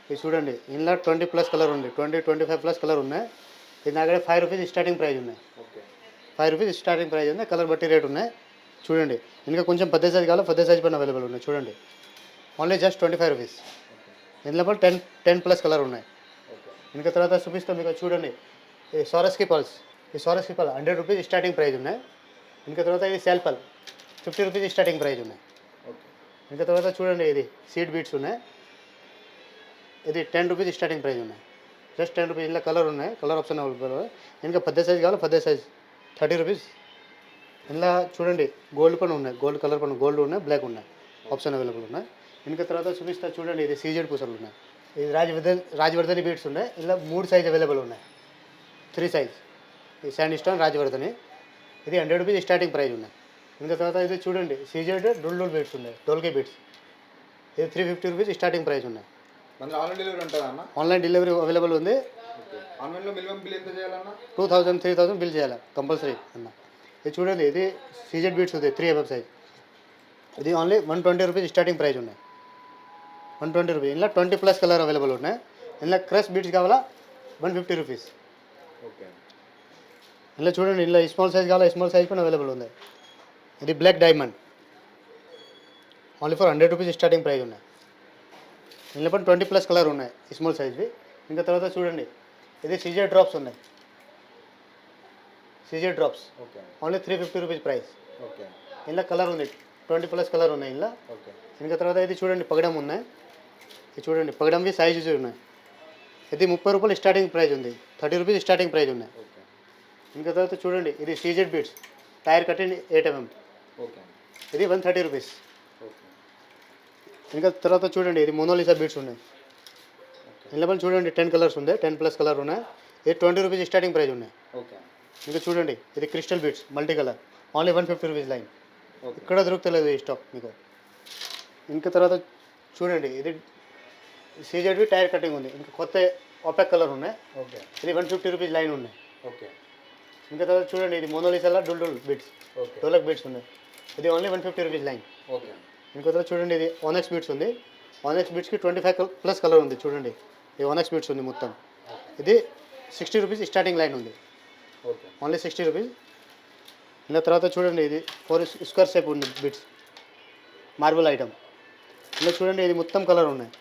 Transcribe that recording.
ఇది చూడండి ఇందులో 20+ కలర్ ఉంది, 25+ కలర్ ఉన్నాయి. ఇది నా దగ్గర 5 రూపీస్ స్టార్టింగ్ ప్రైస్ ఉన్నాయి. ఓకే. 5 రూపీస్ స్టార్టింగ్ ప్రైస్ ఉంది, కలర్ బట్టి రేట్ ఉన్నాయి. చూడండి ఇంకా కొంచెం పెద్ద సైజ్ కావాలి, పెద్ద సైజ్ పైన అవైలబుల్ ఉన్నాయి. చూడండి ఓన్లీ జస్ట్ 25 రూపీస్. ఇందులో కూడా 10+ కలర్ ఉన్నాయి. ఇంకా తర్వాత చూపిస్తాం మీకు. చూడండి ఈ సారస్కి పల్స్, ఈ సారస్కి పల్ 100 రూపీస్ స్టార్టింగ్ ప్రైస్ ఉన్నాయి. ఇంకా తర్వాత ఇది శాల్పల్ 50 రూపీస్ స్టార్టింగ్ ప్రైస్ ఉన్నాయి. ఇంకా తర్వాత చూడండి ఇది సీడ్ బీట్స్ ఉన్నాయి, ఇది 10 రూపీస్ స్టార్టింగ్ ప్రైస్ ఉన్నాయి. Just 10 rupees. ఇందులో కలర్ ఉన్నాయి, కలర్ ఆప్షన్ అవైలబుల్. ఇంకా పెద్ద సైజ్ కావాలి, పెద్ద సైజ్ 30 రూపీస్. ఇందులో చూడండి గోల్డ్ పని ఉన్నాయి, గోల్డ్ కలర్ పని, గోల్డ్ ఉన్నాయి, బ్లాక్ ఉన్నాయి, ఆప్షన్ అవైలబుల్ ఉన్నాయి. ఇంకా తర్వాత చూపిస్తా చూడండి ఇది సీజెడ్ పూసలు ఉన్నాయి. ఇది రాజవర్ధని బీట్స్ ఉన్నాయి. ఇలా 3 సైజ్ అవైలబుల్ ఉన్నాయి, 3 సైజ్. ఈ శాండ్ స్టోన్ రాజవర్ధని, ఇది 100 రూపీస్ స్టార్టింగ్ ప్రైస్ ఉన్నాయి. ఇంకా తర్వాత ఇది చూడండి సీజెడ్ డోల్ బీట్స్ ఉన్నాయి, డోల్కే బీట్స్. ఇది 350 రూపీస్ స్టార్టింగ్ ప్రైస్ ఉన్నాయి. మన ఆన్లైన్ డెలివరీ ఉంటుందా అన్న? ఆన్లైన్ డెలివరీ అవైలబుల్ ఉంది. ఆన్లైన్లో మినిమం బిల్ ఎంత చేయాలన్నా? 2000 3000 బిల్ చేయాలి కంపల్సరీ అన్న. ఇది చూడండి ఇది సీజెడ్ బీట్స్ ఉంది, 3mm సైజ్. ఇది ఓన్లీ 120 రూపీస్ స్టార్టింగ్ ప్రైస్ ఉన్నాయి, 120 రూపీస్. ఇలా 20+ కలర్ అవైలబుల్ ఉన్నాయి. ఇలా క్రష్ బీట్స్ కావాలా 150 రూపీస్. ఓకే. ఇలా చూడండి ఇలా స్మాల్ సైజ్ కావాలా, స్మాల్ సైజ్ కూడా అవైలబుల్ ఉంది. ఇది black diamond only for 100 rupees starting price ఉన్నాయి. ఇందులో కూడా 20+ కలర్ ఉన్నాయి స్మాల్ సైజ్వి. ఇంకా తర్వాత చూడండి ఇది సీజెడ్ డ్రాప్స్ ఉన్నాయి, CZ drops okay. Only 350 rupees price. Okay. ఇందులో కలర్ ఉంది, 20+ కలర్ ఉన్నాయి ఇందులో. ఓకే. ఇంకా తర్వాత ఇది చూడండి పగడం ఉన్నాయి. ఇది చూడండి పగడంవి సైజెస్ ఉన్నాయి. ఇది 30 రూపాయలు స్టార్టింగ్ ప్రైస్ ఉంది, 30 రూపీస్ స్టార్టింగ్ ప్రైస్ ఉన్నాయి. ఓకే. ఇంకా తర్వాత చూడండి ఇది CZ beads tyre cutting 8mm. Okay. ఇది 130 రూపీస్. ఓకే. ఇంకా తర్వాత చూడండి ఇది మోనాలిసా బీట్స్ ఉన్నాయి. ఇందులో పని చూడండి 10 కలర్స్ ఉన్నాయి, 10+ కలర్ ఉన్నాయి. ఇది 20 రూపీస్ స్టార్టింగ్ ప్రైస్ ఉన్నాయి. ఓకే. ఇంకా చూడండి ఇది crystal beats multi colour only 150 rupees line. Okay. ఇక్కడ దొరుకుతలేదు ఈ స్టాక్ మీకు. ఇంకా తర్వాత చూడండి ఇది సీజెడ్వి టైర్ కటింగ్ ఉంది. ఇంకా కొత్త ఆపెక్ కలర్ ఉన్నాయి. ఓకే. ఇది 150 రూపీస్ లైన్ ఉన్నాయి. ఓకే. ఇంకా తర్వాత చూడండి ఇది మోనాలిసాలో dhol beats, okay. Dholak beats ఉన్నాయి. ఇది ఓన్లీ 150 రూపీస్ లైన్. ఓకే. ఇంకా తర్వాత చూడండి ఇది ఆనెక్స్ బీట్స్ ఉంది. ఆనెక్స్ బీట్స్కి 25+ కలర్ ఉంది. చూడండి ఇది ఆనెక్స్ బీట్స్ ఉంది మొత్తం. ఇది 60 రూపీస్ స్టార్టింగ్ లైన్ ఉంది, ఓకే. Only 60 rupees. ఇలా తర్వాత చూడండి ఇది 4 స్క్వేర్ షేప్ ఉంది బీట్స్, మార్బుల్ ఐటమ్. ఇలా చూడండి ఇది మొత్తం కలర్ ఉన్నాయి.